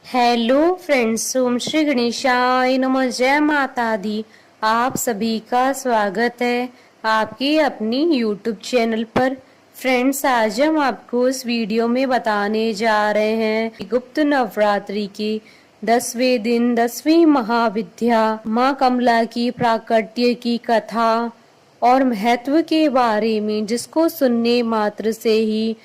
Hello friends, ओम श्री गणेशाय नमः। जय माता दी। आप सभी का स्वागत है आपकी अपनी यूट्यूब चैनल पर। फ्रेंड्स, आज हम आपको इस वीडियो में बताने जा रहे हैं कि गुप्त नवरात्रि के 10वें दिन 10वीं महाविद्या माँ कमला की प्राकट्य की कथा और महत्व के बारे में, जिसको सुनने मात्र से ही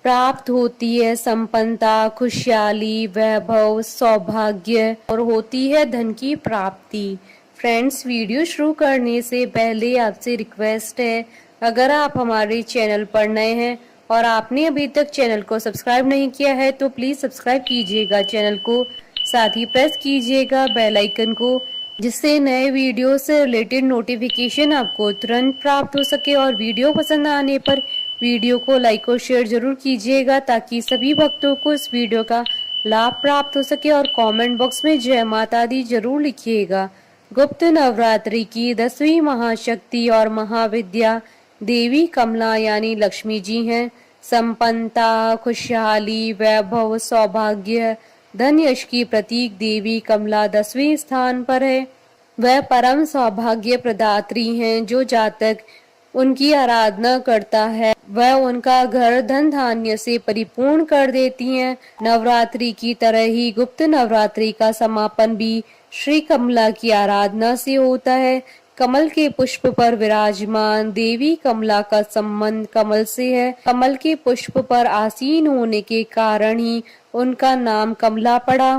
प्राप्त होती है संपन्नता, खुशहाली, वैभव, सौभाग्य और होती है धन की प्राप्ति। फ्रेंड्स, वीडियो शुरू करने से पहले आपसे रिक्वेस्ट है, अगर आप हमारे चैनल पर नए हैं और आपने अभी तक चैनल को सब्सक्राइब नहीं किया है तो प्लीज सब्सक्राइब कीजिएगा चैनल को, साथ ही प्रेस कीजिएगा बेल आइकन को, जिससे नए वीडियो से रिलेटेड नोटिफिकेशन आपको तुरंत प्राप्त हो सके। और वीडियो पसंद आने पर वीडियो को लाइक और शेयर जरूर कीजिएगा ताकि सभी भक्तों को इस वीडियो का लाभ प्राप्त हो सके। और कमेंट बॉक्स में जय माता दी जरूर लिखिएगा। गुप्त नवरात्रि की 10वीं महाशक्ति और महाविद्या देवी कमला यानी लक्ष्मी जी हैं। संपन्नता, खुशहाली, वैभव, सौभाग्य, धन यश की प्रतीक देवी कमला 10वें स्थान पर है। वह परम सौभाग्य प्रदात्री हैं। जो जातक उनकी आराधना करता है वह उनका घर धन धान्य से परिपूर्ण कर देती हैं। नवरात्रि की तरह ही गुप्त नवरात्रि का समापन भी श्री कमला की आराधना से होता है। कमल के पुष्प पर विराजमान देवी कमला का संबंध कमल से है। कमल के पुष्प पर आसीन होने के कारण ही उनका नाम कमला पड़ा।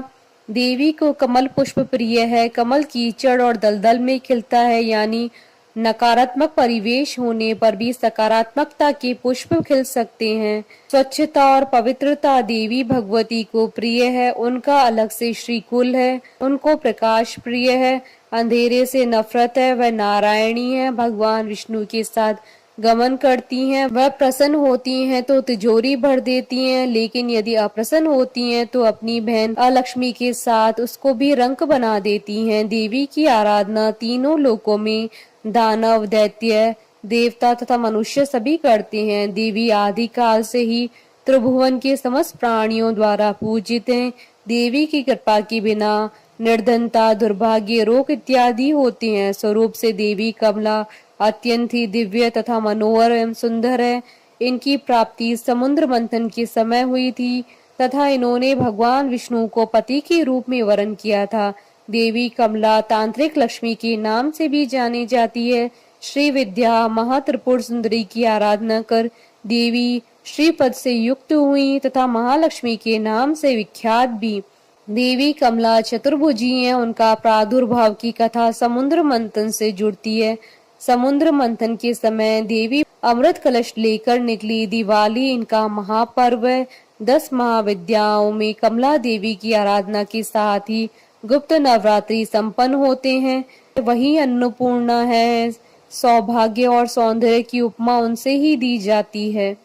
देवी को कमल पुष्प प्रिय है। कमल कीचड़ और दलदल में खिलता है, यानी नकारात्मक परिवेश होने पर भी सकारात्मकता के पुष्प खिल सकते हैं। स्वच्छता और पवित्रता देवी भगवती को प्रिय है। उनका अलग से श्रीकुल है। उनको प्रकाश प्रिय है। अंधेरे से नफरत है। वह नारायणी है। भगवान विष्णु के साथ गमन करती हैं। वह प्रसन्न होती हैं तो तिजोरी भर देती हैं, लेकिन यदि अप्रसन्न होती हैं तो अपनी बहन अलक्ष्मी के साथ उसको भी रंक बना देती हैं। देवी की आराधना तीनों लोकों में दानव, दैत्य, देवता तथा मनुष्य सभी करते हैं। देवी आदि काल से ही त्रिभुवन के समस्त प्राणियों द्वारा पूजित हैं। देवी की कृपा के बिना निर्धनता, दुर्भाग्य, रोग इत्यादि होते हैं। स्वरूप से देवी कमला अत्यंत ही दिव्य तथा मनोहर एवं सुंदर है। इनकी प्राप्ति समुद्र मंथन के समय हुई थी तथा इन्होंने भगवान विष्णु को पति के रूप में वरण किया था। देवी कमला तांत्रिक लक्ष्मी के नाम से भी जानी जाती है। श्री विद्या महात्रिपुर सुंदरी की आराधना कर देवी श्रीपद से युक्त हुई तथा महालक्ष्मी के नाम से विख्यात भी। देवी कमला चतुर्भुजी हैं। उनका प्रादुर्भाव की कथा समुद्र मंथन से जुड़ती है। समुद्र मंथन के समय देवी अमृत कलश लेकर निकली। दिवाली इनका महापर्व है। 10 महाविद्याओं में कमला देवी की आराधना के साथ ही गुप्त नवरात्रि संपन्न होते हैं। वही अन्नपूर्णा है। सौभाग्य और सौंदर्य की उपमा उनसे ही दी जाती है।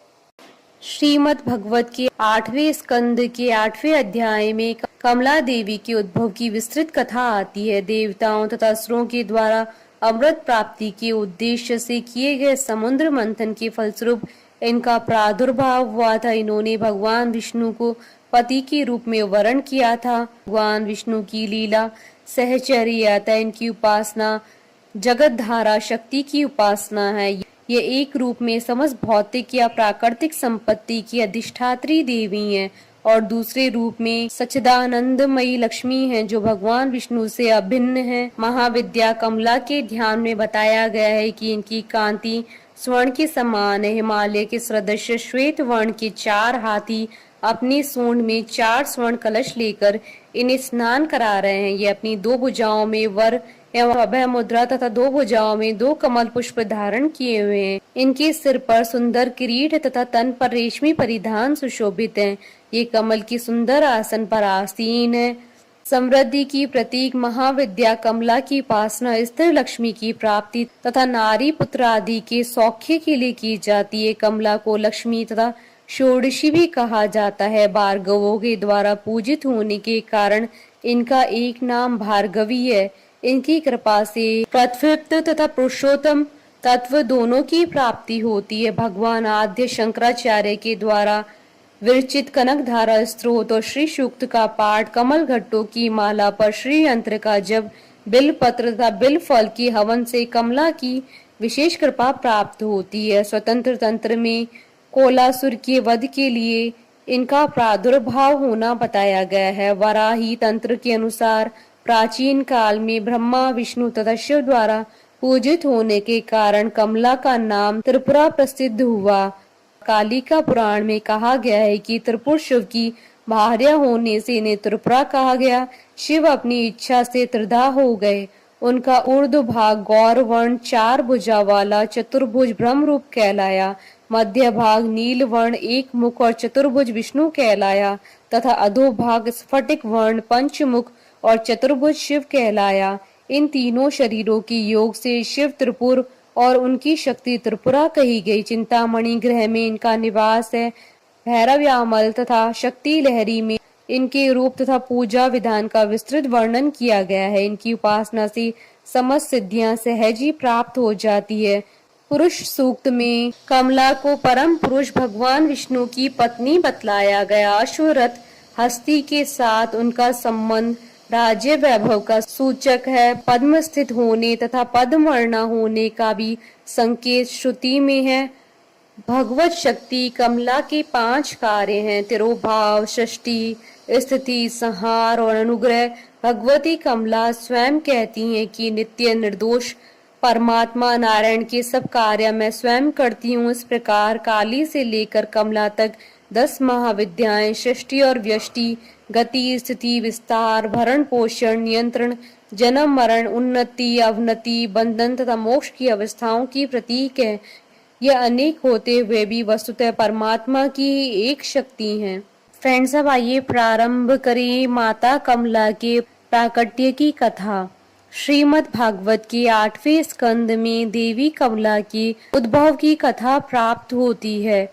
श्रीमद् भगवत के 8वें स्कंद के 8वें अध्याय में कमला देवी के उद्भव की विस्तृत कथा आती है। देवताओं तथा असुरों के द्वारा अमृत प्राप्ति के उद्देश्य से किए गए समुद्र मंथन के फलस्वरूप इनका प्रादुर्भाव हुआ था। इन्होंने भगवान विष्णु को पति के रूप में वर्ण किया था। भगवान विष्णु की लीला सहचर्यता, इनकी उपासना जगत धारा शक्ति की उपासना है। ये एक रूप में समस्त भौतिक या प्राकृतिक संपत्ति की अधिष्ठात्री देवी हैं और दूसरे रूप में सच्चिदानंदमयी लक्ष्मी हैं, जो भगवान विष्णु से अभिन्न है। महाविद्या कमला के ध्यान में बताया गया है कि इनकी कांति स्वर्ण के समान है। हिमालय के सदृश श्वेत वर्ण के 4 हाथी अपनी सूंड में 4 स्वर्ण कलश लेकर इन्हें स्नान करा रहे हैं। ये अपनी 2 भुजाओं में वर एवं अभय मुद्रा तथा 2 भुजाओं में 2 कमल पुष्प धारण किए हुए हैं। इनके सिर पर सुंदर किरीट तथा तन पर रेशमी परिधान सुशोभित हैं। ये कमल की सुंदर आसन पर आसीन है। समृद्धि की प्रतीक महाविद्या कमला की उपासना स्थिर लक्ष्मी की प्राप्ति तथा नारी पुत्र आदि के सौख्य के लिए की जाती है। कमला को लक्ष्मी तथा षोडशी भी कहा जाता है। भार्गवों के द्वारा पूजित होने के कारण इनका एक नाम भार्गवी है। इनकी कृपा से प्रतृप्त तथा पुरुषोत्तम तत्व दोनों की प्राप्ति होती है। भगवान आद्य शंकराचार्य के द्वारा विरचित कनक धारा स्त्रोत और श्री सूक्त का पाठ, कमल घट्टों की माला पर श्री यंत्र का जब, बिल पत्र तथा बिल फल की हवन से कमला की विशेष कृपा प्राप्त होती है। स्वतंत्र तंत्र में कोलासुर के वध के लिए इनका प्रादुर्भाव होना बताया गया है। वराही तंत्र के अनुसार प्राचीन काल में ब्रह्मा, विष्णु तथा शिव द्वारा पूजित होने के कारण कमला का नाम त्रिपुरा प्रसिद्ध हुआ। कालिका पुराण में कहा गया है कि त्रिपुर शिव की भार्या होने से इन्हें त्रिपुरा कहा गया। शिव अपनी इच्छा से त्रिधा हो गए। उनका ऊर्ध्व भाग गौर वर्ण 4 भुजा वाला चतुर्भुज ब्रह्म रूप कहलाया, मध्य भाग नील वर्ण 1 मुख और चतुर्भुज विष्णु कहलाया तथा अधो भाग स्फटिक वर्ण पंचमुख और चतुर्भुज शिव कहलाया। इन तीनों शरीरों की योग से शिव त्रिपुर और उनकी शक्ति त्रिपुरा कही गई। चिंतामणि ग्रह में इनका निवास है। भैरव्यामल तथा शक्ति लहरी में इनके रूप तथा पूजा विधान का विस्तृत वर्णन किया गया है। इनकी उपासना से समस्त सिद्धियां सहज ही प्राप्त हो जाती है। पुरुष सूक्त में कमला को परम पुरुष भगवान विष्णु की पत्नी बतलाया गया। अश्वरथ हस्ती के साथ उनका संबंध राज्य वैभव का सूचक है। पद्म स्थित होने तथा पद्मवर्णा होने का भी संकेत श्रुति में है। भगवत शक्ति कमला के 5 कार्य हैं, तिरोभाव, सृष्टि, स्थिति, संहार और अनुग्रह। भगवती कमला स्वयं कहती हैं कि नित्य निर्दोष परमात्मा नारायण के सब कार्य मैं स्वयं करती हूँ। इस प्रकार काली से लेकर कमला तक 10 महाविद्याएं सृष्टि और व्यष्टि, गति, स्थिति, विस्तार, भरण पोषण, नियंत्रण, जन्म मरण, उन्नति, अवनति, बंधन तथा मोक्ष की अवस्थाओं की प्रतीक है। यह अनेक होते हुए भी वस्तुतः परमात्मा की ही एक शक्ति है। फ्रेंड्स, अब आइए प्रारंभ करें माता कमला के प्राकट्य की कथा। श्रीमद् भागवत के 8वें स्कंद में देवी कमला के उद्भव की कथा प्राप्त होती है।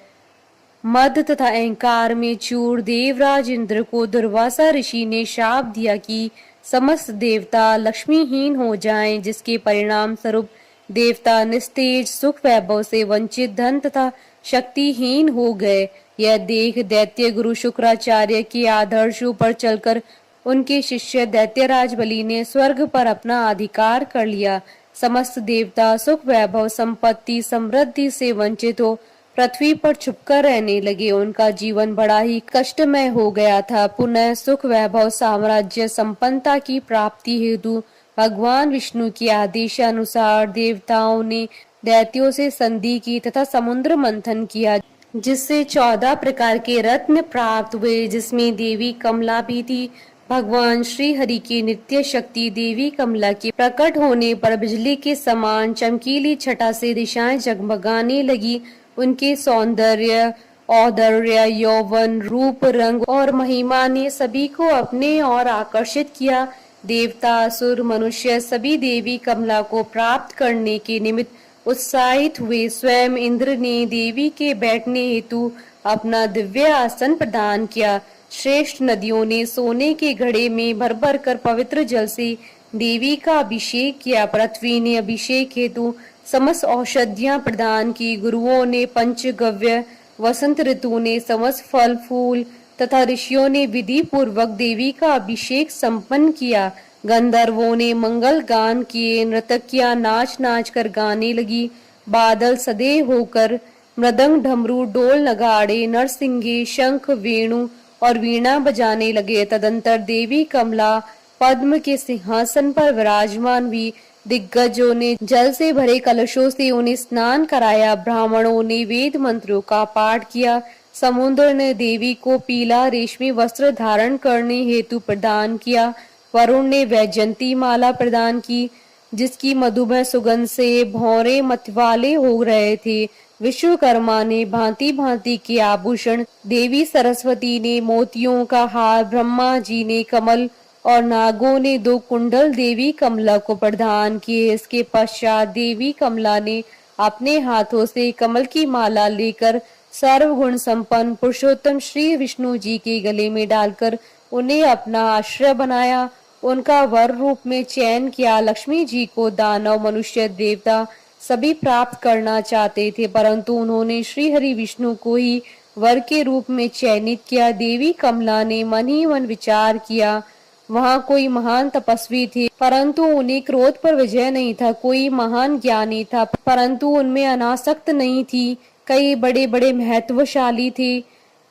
मद तथा अहंकार में चूर देवराज इंद्र को दुर्वासा ऋषि ने शाप दिया कि समस्त देवता लक्ष्मीहीन हो जाएं, जिसके परिणाम स्वरूप देवता निस्तेज, सुख वैभव से वंचित, धन तथा शक्तिहीन हो गए। यह देख दैत्य गुरु शुक्राचार्य के आदर्शों पर चलकर उनके शिष्य दैत्यराज बलि ने स्वर्ग पर अपना अधिकार कर लिया। समस्त देवता सुख वैभव, संपत्ति, समृद्धि से वंचित हो पृथ्वी पर छुपकर रहने लगे। उनका जीवन बड़ा ही कष्टमय हो गया था। पुनः सुख वैभव, साम्राज्य, संपन्नता की प्राप्ति हेतु भगवान विष्णु के आदेशानुसार देवताओं ने दैत्यों से संधि की तथा समुद्र मंथन किया, जिससे 14 प्रकार के रत्न प्राप्त हुए, जिसमें देवी कमला भी थी। भगवान श्री हरि की नित्य शक्ति देवी कमला के प्रकट होने पर बिजली के समान चमकीली छटा से दिशाएं जगमगाने लगी। उनके सौंदर्य, औदार्य, यौवन, रूप, रंग और महिमा ने सभी को अपने ओर आकर्षित किया। देवता, असुर, मनुष्य सभी देवी कमला को प्राप्त करने के निमित्त उत्साहित हुए। स्वयं इंद्र ने देवी के बैठने हेतु अपना दिव्य आसन प्रदान किया। श्रेष्ठ नदियों ने सोने के घड़े में भर भर कर पवित्र जल से देवी का अभिषेक किया। पृथ्वी ने अभिषेक हेतु समस्त औषधियां प्रदान की। गुरुओं ने पंचगव्य, वसंत ऋतु ने समस्त फल फूल तथा ऋषियों ने विधि पूर्वक देवी का अभिषेक संपन्न किया। गंधर्वों ने मंगल गान किए। नर्तकियां नाच नाच कर गाने लगी। बादल सदे होकर मृदंग, डमरू, डोल, नगाड़े, नरसिंगे, शंख, वेणु और वीणा बजाने लगे। तदंतर देवी कमला पद्म के सिंहासन पर विराजमान हुई। दिग्गजों ने जल से भरे कलशों से उन्हें स्नान कराया। ब्राह्मणों ने वेद मंत्रों का पाठ किया। समुद्र ने देवी को पीला रेशमी वस्त्र धारण करने हेतु प्रदान किया। वरुण ने वैजयंती माला प्रदान की, जिसकी मधुमय सुगंध से भौरे मतवाले हो रहे थे। विश्वकर्मा ने भांति भांति के आभूषण, देवी सरस्वती ने मोतियों का हार, ब्रह्मा जी ने कमल और नागों ने 2 कुंडल देवी कमला को प्रदान किए। इसके पश्चात देवी कमला ने अपने हाथों से कमल की माला लेकर सर्वगुण संपन्न पुरुषोत्तम श्री विष्णु जी के गले में डालकर उन्हें अपना आश्रय बनाया। उनका वर रूप में चयन किया। लक्ष्मी जी को दानव, मनुष्य, देवता सभी प्राप्त करना चाहते थे, परंतु उन्होंने श्री हरि विष्णु को ही वर के रूप में चयनित किया। देवी कमला ने मन ही मन विचार किया, वहाँ कोई महान तपस्वी थे, परंतु उन्हें क्रोध पर विजय नहीं था। कोई महान ज्ञानी था, परंतु उनमें अनासक्त नहीं थी। कई बड़े बड़े महत्वशाली थे,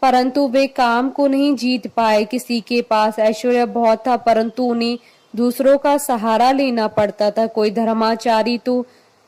परंतु वे काम को नहीं जीत पाए। किसी के पास ऐश्वर्य बहुत था, परंतु उन्हें दूसरों का सहारा लेना पड़ता था। कोई धर्माचारी तो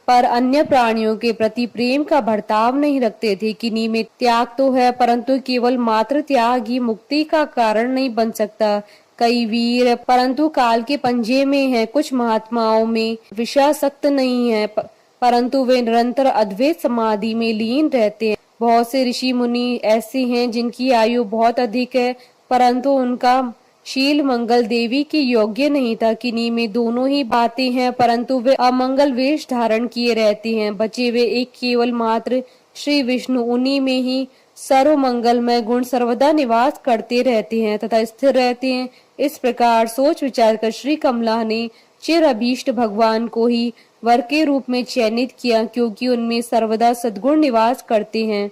पर अन्य प्राणियों के प्रति प्रेम का बर्ताव नहीं रखते थे। किन्हीं में त्याग तो है, परंतु केवल मात्र त्याग ही मुक्ति का कारण नहीं बन सकता। कई वीर परंतु काल के पंजे में हैं। कुछ महात्माओं में विषयासक्त नहीं है, परंतु वे निरंतर अद्वैत समाधि में लीन रहते हैं। बहुत से ऋषि मुनि ऐसे हैं जिनकी आयु बहुत अधिक है, परंतु उनका शील मंगल देवी के योग्य नहीं था। किन्हीं में दोनों ही बातें हैं, परंतु वे अमंगल वेश धारण किए रहते हैं। बचे वे एक केवल मात्र श्री विष्णु, उन्हीं में ही सर्व मंगलमय गुण सर्वदा निवास करते रहते हैं तथा स्थिर रहते हैं। इस प्रकार सोच विचार कर श्री कमला ने चिर अभीष्ट भगवान को ही वर के रूप में चयनित किया, क्योंकि उनमें सर्वदा सद्गुण निवास करते हैं।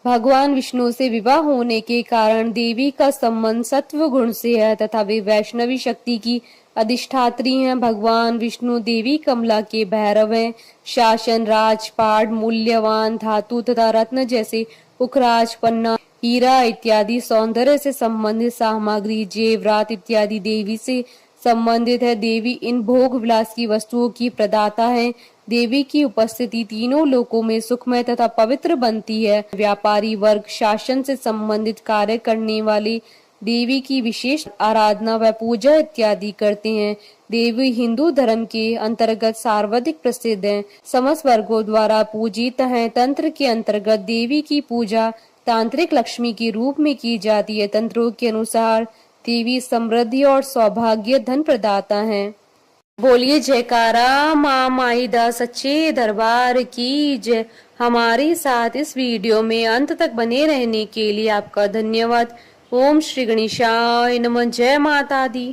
भगवान विष्णु से विवाह होने के कारण देवी का संबंध सत्व गुण से है तथा वे वैष्णवी शक्ति की अधिष्ठात्री हैं। भगवान विष्णु देवी कमला के भैरव हैं। शासन, राजपाट, मूल्यवान धातु तथा रत्न जैसे पुखराज, पन्ना, हीरा इत्यादि सौंदर्य से संबंधित सामग्री, जेवरात इत्यादि देवी से संबंधित है। देवी इन भोग विलास की वस्तुओं की प्रदाता है। देवी की उपस्थिति तीनों लोकों में सुखमय तथा पवित्र बनती है। व्यापारी वर्ग, शासन से संबंधित कार्य करने वाले देवी की विशेष आराधना व पूजा इत्यादि करते हैं। देवी हिंदू धर्म के अंतर्गत सर्वाधिक प्रसिद्ध है, समस्त वर्गों द्वारा पूजित है। तंत्र के अंतर्गत देवी की पूजा तांत्रिक लक्ष्मी के रूप में की जाती है। तंत्रों के अनुसार देवी समृद्धि और सौभाग्य धन प्रदाता है। बोलिए जयकारा माँ माहिदा सच्चे दरबार की जय। हमारे साथ इस वीडियो में अंत तक बने रहने के लिए आपका धन्यवाद। ओम श्री गणेशाय नमः। जय माता दी।